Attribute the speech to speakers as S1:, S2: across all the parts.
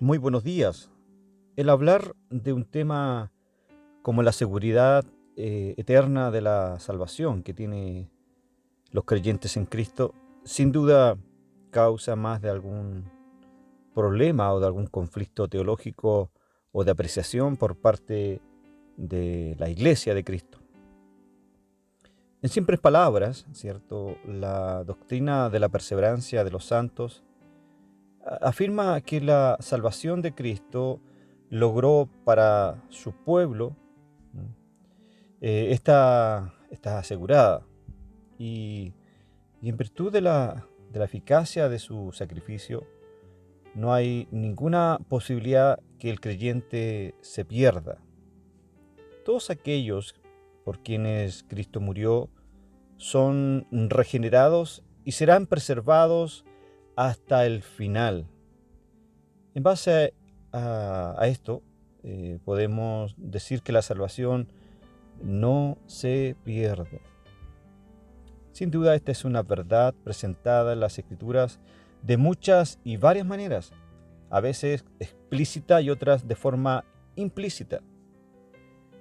S1: Muy buenos días. El hablar de un tema como la seguridad eterna de la salvación que tienen los creyentes en Cristo, sin duda causa más de algún problema o de algún conflicto teológico o de apreciación por parte de la Iglesia de Cristo. En simples palabras, ¿cierto? La doctrina de la perseverancia de los santos afirma que la salvación de Cristo logró para su pueblo, ¿no? Está asegurada y, y en virtud de la eficacia de su sacrificio no hay ninguna posibilidad que el creyente se pierda. Todos aquellos por quienes Cristo murió son regenerados y serán preservados hasta el final. En base a esto, podemos decir que la salvación no se pierde. Sin duda, esta es una verdad presentada en las Escrituras de muchas y varias maneras, a veces explícita y otras de forma implícita.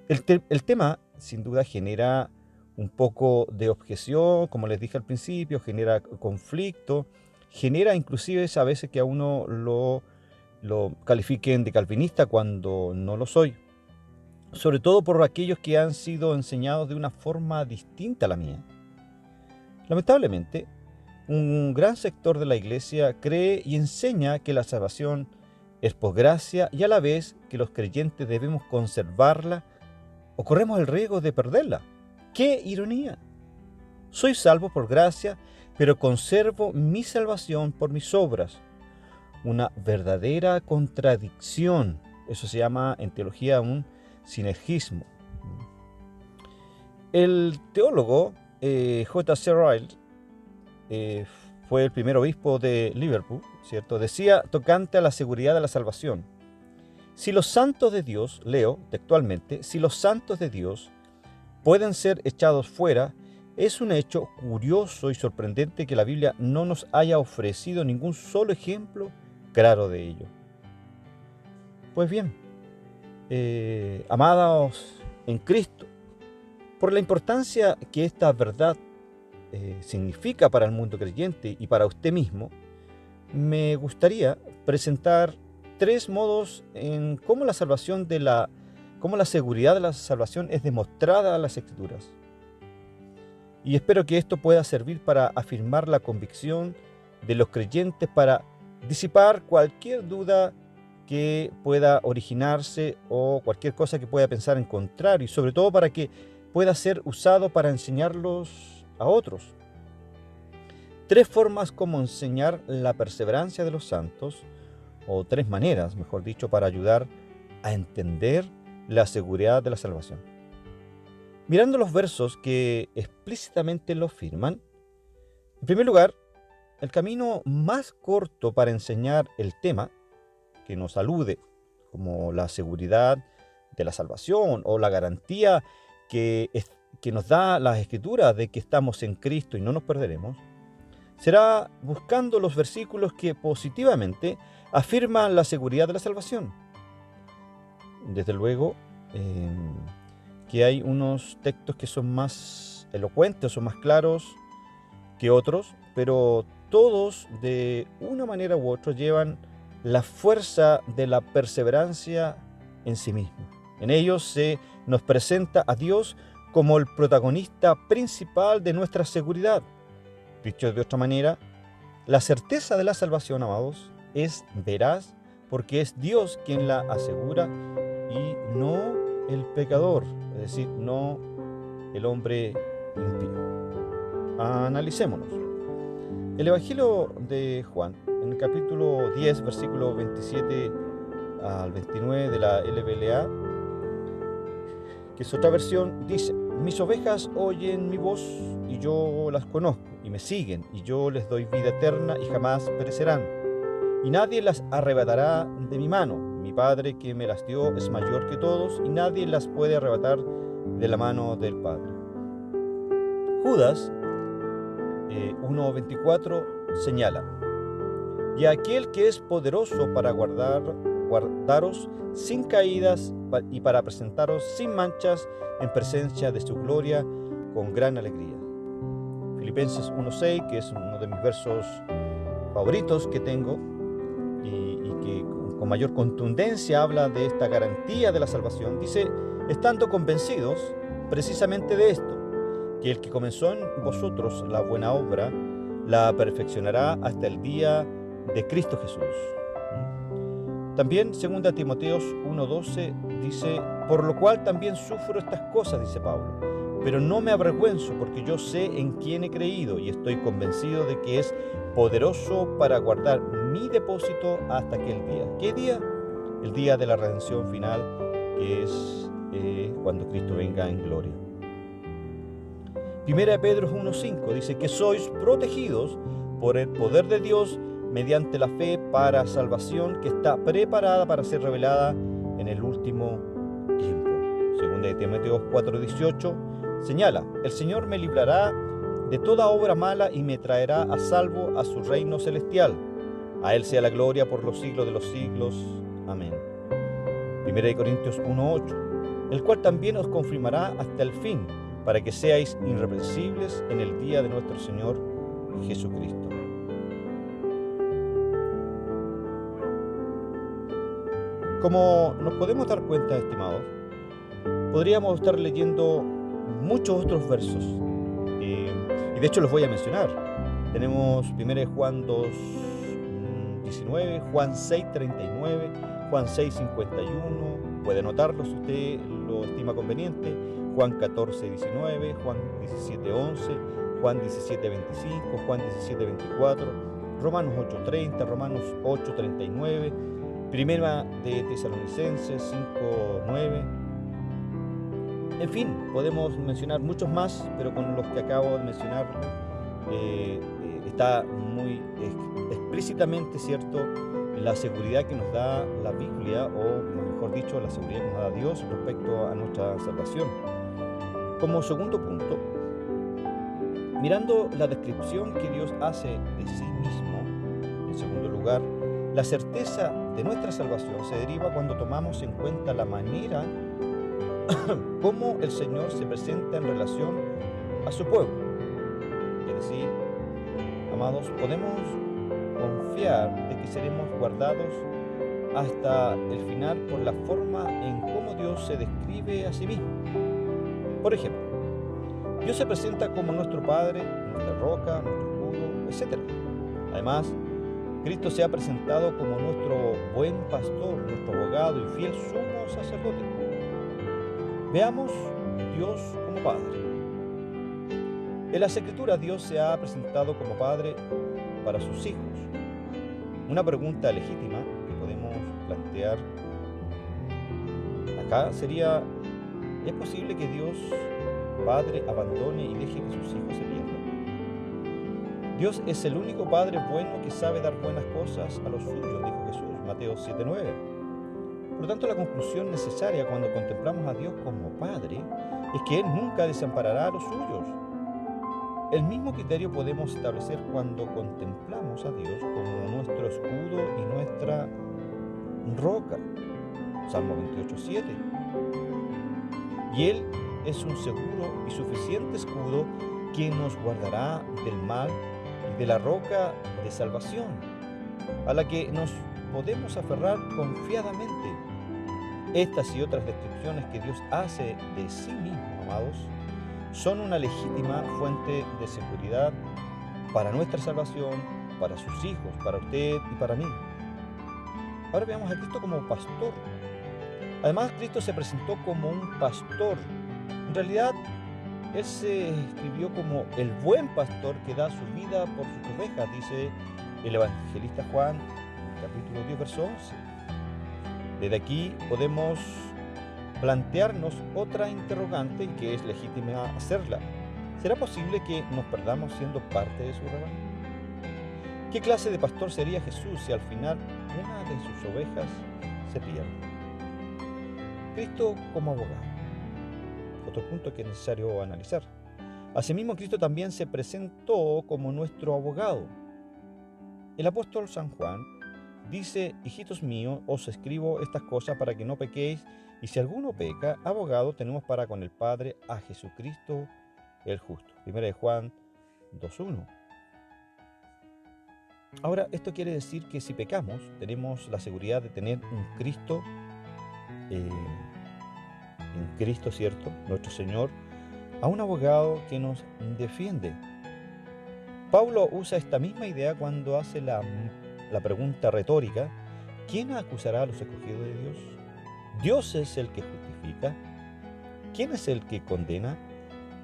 S1: El tema, sin duda, genera un poco de objeción, como les dije al principio, genera conflicto, genera inclusive a veces que a uno lo califiquen de calvinista cuando no lo soy, sobre todo por aquellos que han sido enseñados de una forma distinta a la mía. Lamentablemente, un gran sector de la Iglesia cree y enseña que la salvación es por gracia y a la vez que los creyentes debemos conservarla o corremos el riesgo de perderla. ¡Qué ironía! Soy salvo por gracia, pero conservo mi salvación por mis obras. Una verdadera contradicción. Eso se llama en teología un sinergismo. El teólogo J.C. Ryle fue el primer obispo de Liverpool, ¿cierto? Decía tocante a la seguridad de la salvación: si los santos de Dios, leo textualmente, si los santos de Dios pueden ser echados fuera, es un hecho curioso y sorprendente que la Biblia no nos haya ofrecido ningún solo ejemplo claro de ello. Pues bien, amados en Cristo, por la importancia que esta verdad significa para el mundo creyente y para usted mismo, me gustaría presentar tres modos en cómo cómo la seguridad de la salvación es demostrada en las Escrituras. Y espero que esto pueda servir para afirmar la convicción de los creyentes, para disipar cualquier duda que pueda originarse o cualquier cosa que pueda pensar en contrario, y sobre todo para que pueda ser usado para enseñarlos a otros. Tres formas como enseñar la perseverancia de los santos, o tres maneras, mejor dicho, para ayudar a entender la seguridad de la salvación. Mirando los versos que explícitamente lo afirman, en primer lugar, el camino más corto para enseñar el tema, que nos alude como la seguridad de la salvación o la garantía que nos da las Escrituras de que estamos en Cristo y no nos perderemos, será buscando los versículos que positivamente afirman la seguridad de la salvación. Desde luego que hay unos textos que son más elocuentes o más claros que otros, pero todos de una manera u otra llevan la fuerza de la perseverancia en sí mismo. En ellos se nos presenta a Dios como el protagonista principal de nuestra seguridad. Dicho de otra manera, la certeza de la salvación, amados, es veraz porque es Dios quien la asegura y no el pecador, es decir, no el hombre impío. Analicémonos. El Evangelio de Juan, en el capítulo 10, versículo 27 al 29 de la LBLA, que es otra versión, dice: mis ovejas oyen mi voz y yo las conozco y me siguen, y yo les doy vida eterna y jamás perecerán, y nadie las arrebatará de mi mano. Mi Padre que me las dio es mayor que todos, y nadie las puede arrebatar de la mano del Padre. Judas 1:24 señala: y a aquel que es poderoso para guardaros sin caídas y para presentaros sin manchas en presencia de su gloria con gran alegría. Filipenses 1:6, que es uno de mis versos favoritos que tengo y que con mayor contundencia habla de esta garantía de la salvación, dice: estando convencidos precisamente de esto, que el que comenzó en vosotros la buena obra, la perfeccionará hasta el día de Cristo Jesús. También 2 Timoteos 1:12 dice: por lo cual también sufro estas cosas, dice Pablo, pero no me avergüenzo, porque yo sé en quién he creído y estoy convencido de que es poderoso para guardar mi depósito hasta aquel día. ¿Qué día? El día de la redención final, que es cuando Cristo venga en gloria. Primera de Pedro 1:5 dice que sois protegidos por el poder de Dios mediante la fe para salvación que está preparada para ser revelada en el último tiempo. Segunda de Timoteo 4:18 señala: el Señor me librará de toda obra mala y me traerá a salvo a su reino celestial. A Él sea la gloria por los siglos de los siglos. Amén. Primera de Corintios 1:8, el cual también os confirmará hasta el fin, para que seáis irreprensibles en el día de nuestro Señor Jesucristo. Como nos podemos dar cuenta, estimados, podríamos estar leyendo muchos otros versos, y de hecho los voy a mencionar. Tenemos 1 Juan 2:19, Juan 6:39, Juan 6:51, puede anotarlo si usted lo estima conveniente, Juan 14:19, Juan 17:11, Juan 17:25, Juan 17:24, Romanos 8:30, Romanos 8:39, Primera de Tesalonicenses 5:9. En fin, podemos mencionar muchos más, pero con los que acabo de mencionar está muy explícitamente cierto la seguridad que nos da la Biblia, o mejor dicho, la seguridad que nos da Dios respecto a nuestra salvación. Como segundo punto, mirando la descripción que Dios hace de sí mismo, en segundo lugar, la certeza de nuestra salvación se deriva cuando tomamos en cuenta la manera como el Señor se presenta en relación a su pueblo. Es decir, amados, podemos confiar de que seremos guardados hasta el final por la forma en cómo Dios se describe a sí mismo. Por ejemplo, Dios se presenta como nuestro Padre, nuestra roca, nuestro escudo, etc. Además, Cristo se ha presentado como nuestro buen pastor, nuestro abogado y fiel sumo sacerdote. Veamos Dios como Padre. En las Escrituras, Dios se ha presentado como Padre para sus hijos. Una pregunta legítima que podemos plantear acá sería: ¿es posible que Dios Padre abandone y deje que sus hijos se pierdan? Dios es el único Padre bueno que sabe dar buenas cosas a los suyos, dijo Jesús, Mateo 7:9. Por lo tanto, la conclusión necesaria cuando contemplamos a Dios como Padre es que Él nunca desamparará a los suyos. El mismo criterio podemos establecer cuando contemplamos a Dios como nuestro escudo y nuestra roca. Salmo 28:7. Y Él es un seguro y suficiente escudo quien nos guardará del mal y de la roca de salvación, a la que nos podemos aferrar confiadamente. Estas y otras descripciones que Dios hace de sí mismo, amados, son una legítima fuente de seguridad para nuestra salvación, para sus hijos, para usted y para mí. Ahora veamos a Cristo como pastor. Además, Cristo se presentó como un pastor. En realidad, Él se escribió como el buen pastor que da su vida por sus ovejas, dice el evangelista Juan, capítulo 10, verso 11. Desde aquí podemos plantearnos otra interrogante, y que es legítima hacerla. ¿Será posible que nos perdamos siendo parte de su rebaño? ¿Qué clase de pastor sería Jesús si al final una de sus ovejas se pierde? Cristo como abogado. Otro punto que es necesario analizar. Asimismo, Cristo también se presentó como nuestro abogado. el apóstol San Juan dice: hijitos míos, os escribo estas cosas para que no pequéis, y si alguno peca, abogado tenemos para con el Padre, a Jesucristo el justo. 1 Juan 2:1. Ahora, esto quiere decir que si pecamos, tenemos la seguridad de tener un Cristo, en Cristo, ¿cierto?, nuestro Señor, a un abogado que nos defiende. Pablo usa esta misma idea cuando hace la pregunta retórica: ¿quién acusará a los escogidos de Dios? Dios es el que justifica. ¿Quién es el que condena?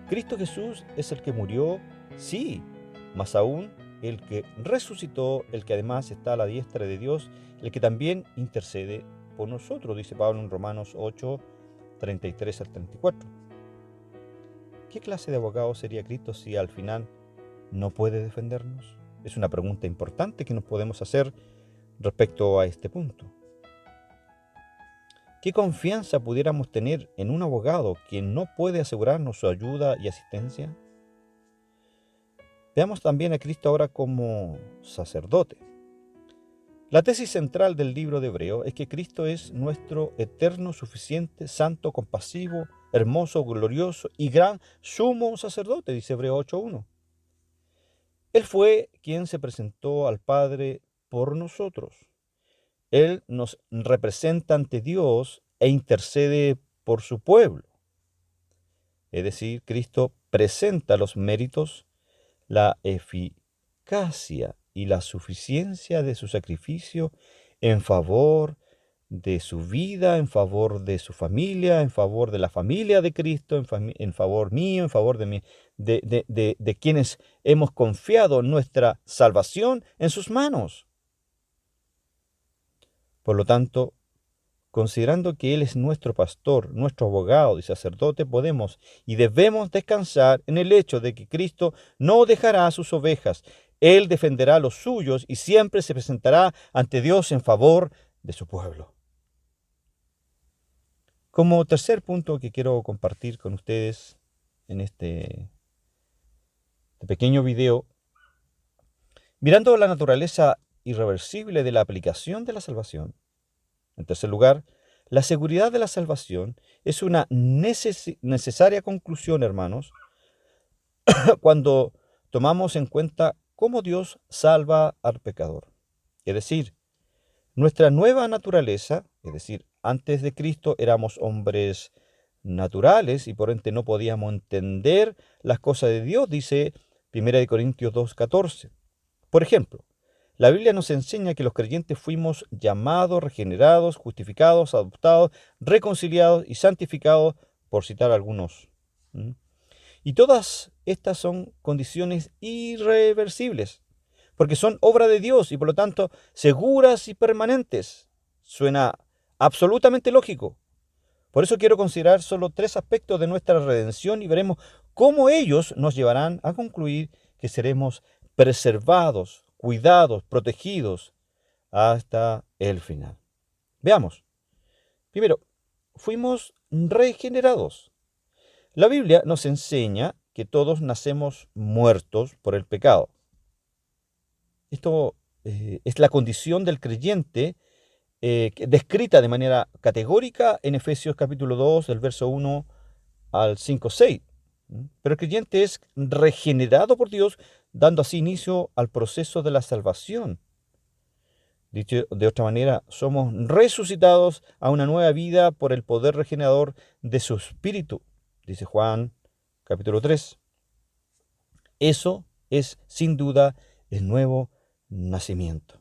S1: Cristo Jesús es el que murió, sí, más aún el que resucitó, el que además está a la diestra de Dios, el que también intercede por nosotros, dice Pablo en Romanos 8, 33 al 34. ¿Qué clase de abogado sería Cristo si al final no puede defendernos? Es una pregunta importante que nos podemos hacer respecto a este punto. ¿Qué confianza pudiéramos tener en un abogado que no puede asegurarnos su ayuda y asistencia? Veamos también a Cristo ahora como sacerdote. La tesis central del libro de Hebreo es que Cristo es nuestro eterno, suficiente, santo, compasivo, hermoso, glorioso y gran sumo sacerdote, dice Hebreo 8:1. Él fue quien se presentó al Padre por nosotros. Él nos representa ante Dios e intercede por su pueblo. Es decir, Cristo presenta los méritos, la eficacia y la suficiencia de su sacrificio en favor de su vida, en favor de su familia, en favor de la familia de Cristo, en favor mío, en favor de quienes hemos confiado nuestra salvación en sus manos. Por lo tanto, considerando que Él es nuestro pastor, nuestro abogado y sacerdote, podemos y debemos descansar en el hecho de que Cristo no dejará a sus ovejas. Él defenderá a los suyos y siempre se presentará ante Dios en favor de su pueblo. Como tercer punto que quiero compartir con ustedes en este pequeño video, mirando la naturaleza irreversible de la aplicación de la salvación. En tercer lugar, la seguridad de la salvación es una necesaria conclusión, hermanos, cuando tomamos en cuenta cómo Dios salva al pecador. Es decir, nuestra nueva naturaleza, es decir, antes de Cristo éramos hombres naturales y por ende no podíamos entender las cosas de Dios, dice 1 Corintios 2:14. Por ejemplo, la Biblia nos enseña que los creyentes fuimos llamados, regenerados, justificados, adoptados, reconciliados y santificados, por citar algunos. Y todas estas son condiciones irreversibles, porque son obra de Dios y por lo tanto seguras y permanentes. Suena absolutamente lógico. Por eso quiero considerar solo 3 aspectos de nuestra redención y veremos cómo ellos nos llevarán a concluir que seremos preservados, cuidados, protegidos hasta el final. Veamos. Primero, fuimos regenerados. La Biblia nos enseña que todos nacemos muertos por el pecado. Esto es la condición del creyente descrita de manera categórica en Efesios capítulo 2, del verso 1 al 5-6. Pero el creyente es regenerado por Dios, dando así inicio al proceso de la salvación. Dicho de otra manera, somos resucitados a una nueva vida por el poder regenerador de su Espíritu, dice Juan capítulo 3. Eso es sin duda el nuevo nacimiento.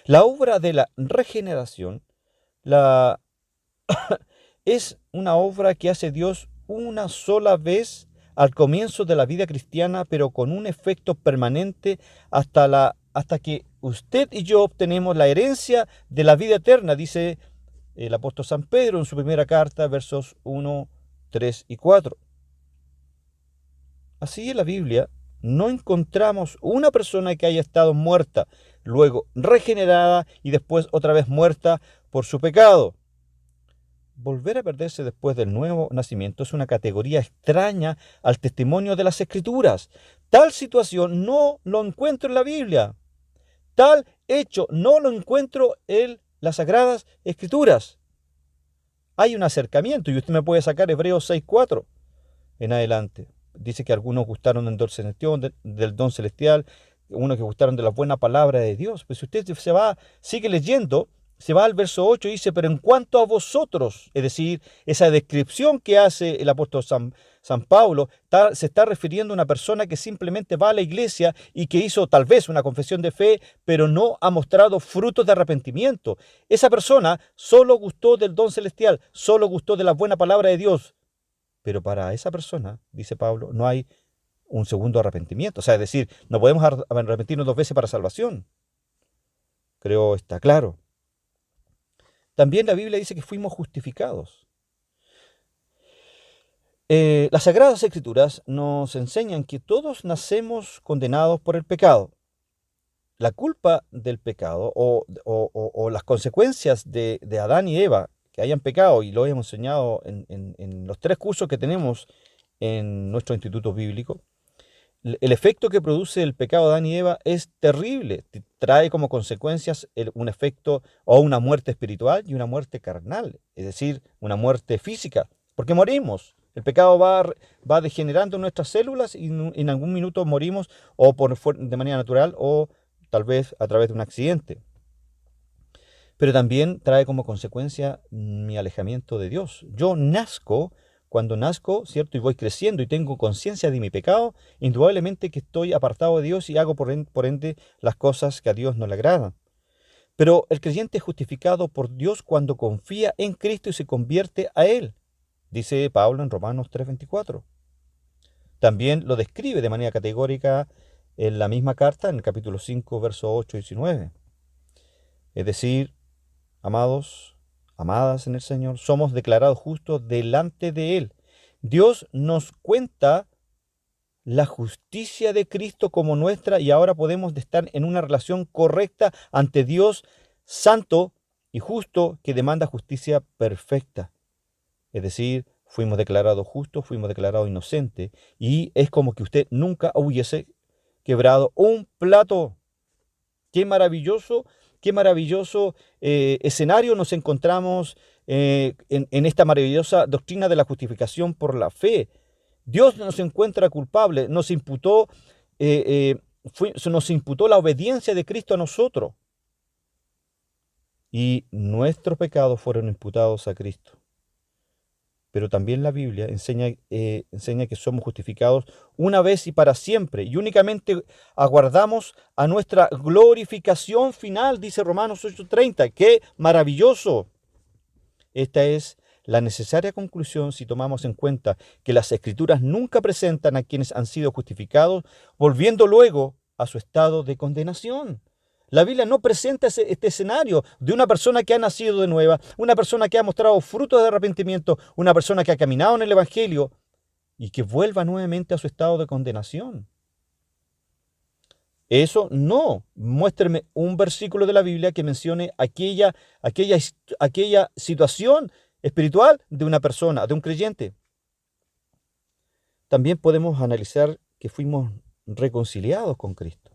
S1: La obra de la regeneración es una obra que hace Dios una sola vez al comienzo de la vida cristiana, pero con un efecto permanente hasta que usted y yo obtenemos la herencia de la vida eterna, dice el apóstol San Pedro en su primera carta, versos 1, 3 y 4. Así en la Biblia no encontramos una persona que haya estado muerta, luego regenerada y después otra vez muerta por su pecado. Volver a perderse después del nuevo nacimiento es una categoría extraña al testimonio de las Escrituras. Tal situación no lo encuentro en la Biblia. Tal hecho no lo encuentro en las Sagradas Escrituras. Hay un acercamiento y usted me puede sacar Hebreos 6:4 en adelante. Dice que algunos gustaron del don celestial, unos que gustaron de la buena palabra de Dios. Pues si usted sigue leyendo, se va al verso 8 y dice, pero en cuanto a vosotros, es decir, esa descripción que hace el apóstol San Pablo, se está refiriendo a una persona que simplemente va a la iglesia y que hizo tal vez una confesión de fe, pero no ha mostrado frutos de arrepentimiento. Esa persona solo gustó del don celestial, solo gustó de la buena palabra de Dios. Pero para esa persona, dice Pablo, no hay un segundo arrepentimiento. O sea, es decir, no podemos arrepentirnos 2 veces para salvación. Creo está claro. También la Biblia dice que fuimos justificados. Las Sagradas Escrituras nos enseñan que todos nacemos condenados por el pecado. La culpa del pecado o las consecuencias de Adán y Eva que hayan pecado, y lo hemos enseñado en los 3 cursos que tenemos en nuestro instituto bíblico, el efecto que produce el pecado de Adán y Eva es terrible. Trae como consecuencias un efecto o una muerte espiritual y una muerte carnal, es decir, una muerte física, porque morimos. El pecado va degenerando nuestras células y en algún minuto morimos o de manera natural o tal vez a través de un accidente. Pero también trae como consecuencia mi alejamiento de Dios. Cuando nazco, ¿cierto? Y voy creciendo y tengo conciencia de mi pecado, indudablemente que estoy apartado de Dios y hago por ende las cosas que a Dios no le agradan. Pero el creyente es justificado por Dios cuando confía en Cristo y se convierte a Él, dice Pablo en Romanos 3:24. También lo describe de manera categórica en la misma carta, en el capítulo 5, versos 8 y 19. Es decir, amados, amadas en el Señor, somos declarados justos delante de Él. Dios nos cuenta la justicia de Cristo como nuestra y ahora podemos estar en una relación correcta ante Dios santo y justo que demanda justicia perfecta. Es decir, fuimos declarados justos, fuimos declarados inocentes y es como que usted nunca hubiese quebrado un plato. ¡Qué maravilloso! Qué maravilloso escenario nos encontramos en esta maravillosa doctrina de la justificación por la fe. Dios nos encuentra culpable, nos imputó la obediencia de Cristo a nosotros. Y nuestros pecados fueron imputados a Cristo. Pero también la Biblia enseña que somos justificados una vez y para siempre, y únicamente aguardamos a nuestra glorificación final, dice Romanos 8:30. ¡Qué maravilloso! Esta es la necesaria conclusión si tomamos en cuenta que las Escrituras nunca presentan a quienes han sido justificados, volviendo luego a su estado de condenación. La Biblia no presenta este escenario de una persona que ha nacido de nueva, una persona que ha mostrado frutos de arrepentimiento, una persona que ha caminado en el Evangelio y que vuelva nuevamente a su estado de condenación. Eso no. Muéstreme un versículo de la Biblia que mencione aquella situación espiritual de una persona, de un creyente. También podemos analizar que fuimos reconciliados con Cristo.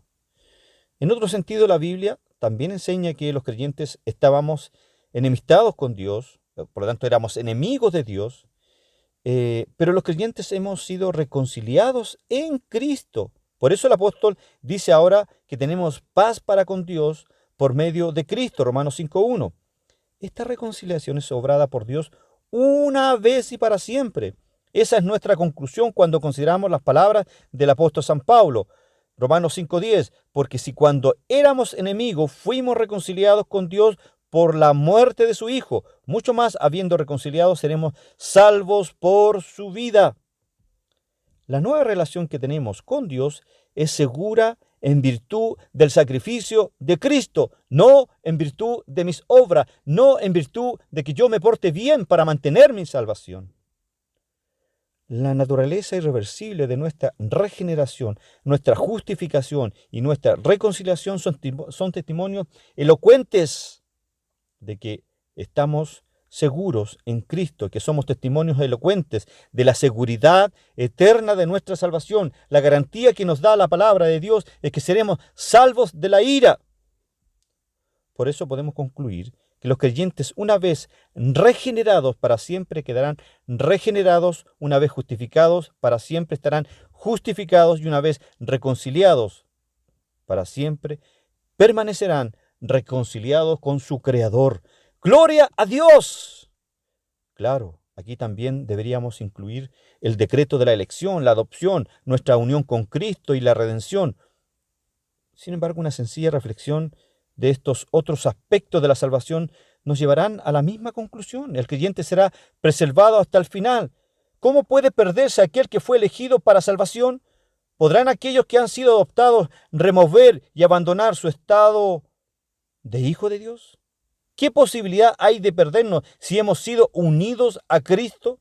S1: En otro sentido, la Biblia también enseña que los creyentes estábamos enemistados con Dios, por lo tanto éramos enemigos de Dios, pero los creyentes hemos sido reconciliados en Cristo. Por eso el apóstol dice ahora que tenemos paz para con Dios por medio de Cristo, Romanos 5:1. Esta reconciliación es obrada por Dios una vez y para siempre. Esa es nuestra conclusión cuando consideramos las palabras del apóstol San Pablo. Romanos 5:10, porque si cuando éramos enemigos fuimos reconciliados con Dios por la muerte de su Hijo, mucho más habiendo reconciliados seremos salvos por su vida. La nueva relación que tenemos con Dios es segura en virtud del sacrificio de Cristo, no en virtud de mis obras, no en virtud de que yo me porte bien para mantener mi salvación. La naturaleza irreversible de nuestra regeneración, nuestra justificación y nuestra reconciliación son testimonios elocuentes de que estamos seguros en Cristo, que somos testimonios elocuentes de la seguridad eterna de nuestra salvación. La garantía que nos da la palabra de Dios es que seremos salvos de la ira. por eso podemos concluir que los creyentes, una vez regenerados para siempre, quedarán regenerados; una vez justificados para siempre, estarán justificados; y una vez reconciliados para siempre, permanecerán reconciliados con su Creador. ¡Gloria a Dios! Claro, aquí también deberíamos incluir el decreto de la elección, la adopción, nuestra unión con Cristo y la redención. Sin embargo, una sencilla reflexión de estos otros aspectos de la salvación nos llevarán a la misma conclusión: el creyente será preservado hasta el final. ¿Cómo puede perderse aquel que fue elegido para salvación? ¿Podrán aquellos que han sido adoptados remover y abandonar su estado de hijo de Dios? ¿Qué posibilidad hay de perdernos si hemos sido unidos a Cristo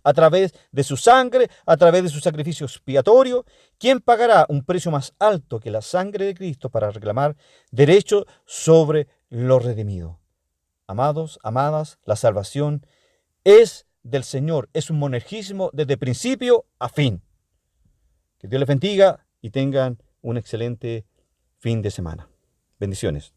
S1: a través de su sangre, a través de su sacrificio expiatorio? ¿Quién pagará un precio más alto que la sangre de Cristo para reclamar derecho sobre lo redimido? Amados, amadas, la salvación es del Señor, es un monergismo desde principio a fin. Que Dios les bendiga y tengan un excelente fin de semana. Bendiciones.